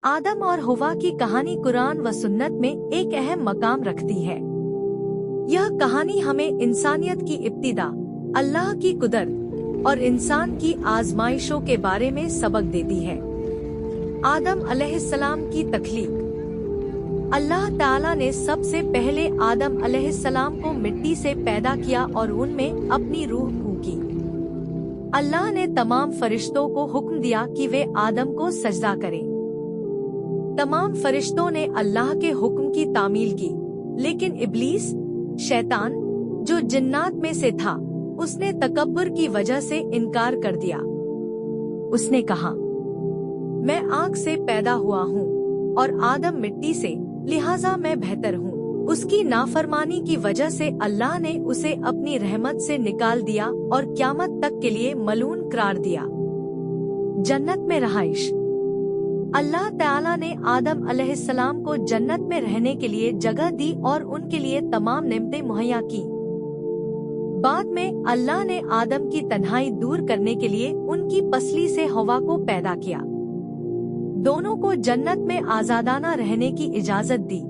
आदम और हव्वा की कहानी कुरान व सुन्नत में एक अहम मकाम रखती है। यह कहानी हमें इंसानियत की इब्तिदा, अल्लाह की कुदरत और इंसान की आजमाइशों के बारे में सबक देती है। आदम अलैहिस्सलाम की तख्लीक। अल्लाह ताला ने सबसे पहले आदम अलैहिस्सलाम को मिट्टी से पैदा किया और उनमें अपनी रूह फूंकी। अल्लाह ने तमाम फरिश्तों को हुक्म दिया कि वे आदम को सजदा करें। तमाम फरिश्तों ने अल्लाह के हुक्म की तामील की, लेकिन इब्लीस, शैतान, जो जिन्नात में से था, उसने तकब्बुर की वजह से इनकार कर दिया। उसने कहा, मैं आग से पैदा हुआ हूँ और आदम मिट्टी से, लिहाजा मैं बेहतर हूँ। उसकी नाफरमानी की वजह से अल्लाह ने उसे अपनी रहमत से निकाल दिया और क़यामत तक के लिए मलून करार दिया। जन्नत में रहाइश। अल्लाह ताला ने आदम अलैहिस्सलाम को जन्नत में रहने के लिए जगह दी और उनके लिए तमाम नेमतें मुहैया की। बाद में अल्लाह ने आदम की तन्हाई दूर करने के लिए उनकी पसली से हव्वा को पैदा किया। दोनों को जन्नत में आजादाना रहने की इजाजत दी,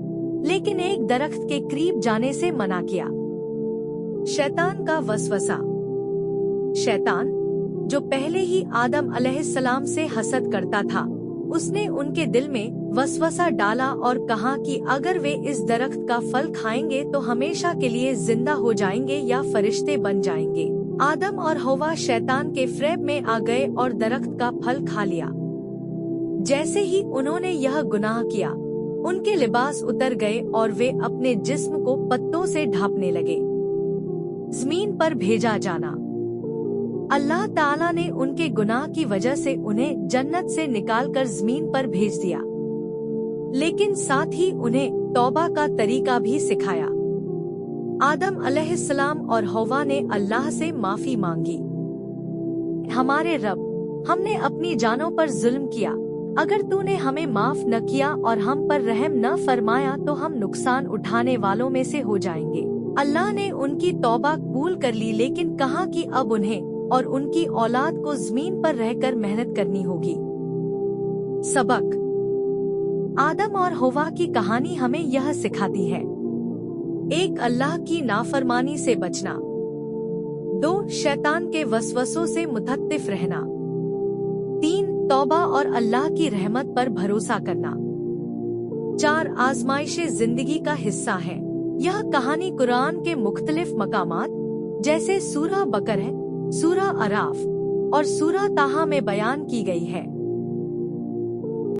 लेकिन एक दरख्त के करीब जाने से मना किया। शैतान का वसवसा। शैतान, जो पहले ही आदम अलैहिस्सलाम से हसद करता था, उसने उनके दिल में वसवसा डाला और कहा कि अगर वे इस दरख्त का फल खाएंगे तो हमेशा के लिए जिंदा हो जाएंगे या फरिश्ते बन जाएंगे। आदम और हव्वा शैतान के फ़रेब में आ गए और दरख्त का फल खा लिया। जैसे ही उन्होंने यह गुनाह किया, उनके लिबास उतर गए और वे अपने जिस्म को पत्तों से ढांपने लगे। जमीन पर भेजा जाना। अल्लाह ताला ने उनके गुनाह की वजह से उन्हें जन्नत से निकालकर जमीन पर भेज दिया, लेकिन साथ ही उन्हें तौबा का तरीका भी सिखाया। आदम अलैहिस्सलाम और हव्वा ने अल्लाह से माफी मांगी। हमारे रब, हमने अपनी जानों पर जुल्म किया। अगर तूने हमें माफ न किया और हम पर रहम न फरमाया तो हम नुकसान उठाने वालों में से हो जाएंगे। अल्लाह ने उनकी तौबा कबूल कर ली, लेकिन कहा कि अब उन्हें और उनकी औलाद को जमीन पर रहकर मेहनत करनी होगी। सबक। आदम और हव्वा की कहानी हमें यह सिखाती है: 1. अल्लाह की नाफरमानी से बचना। 2. शैतान के वसवसों से मुतत्तिफ रहना। 3. तौबा और अल्लाह की रहमत पर भरोसा करना। 4. आजमाइशें जिंदगी का हिस्सा है। यह कहानी कुरान के मुख्तलिफ मकामात जैसे सूरह बकरह, सूरह अराफ और सूरह ताहा में बयान की गई है।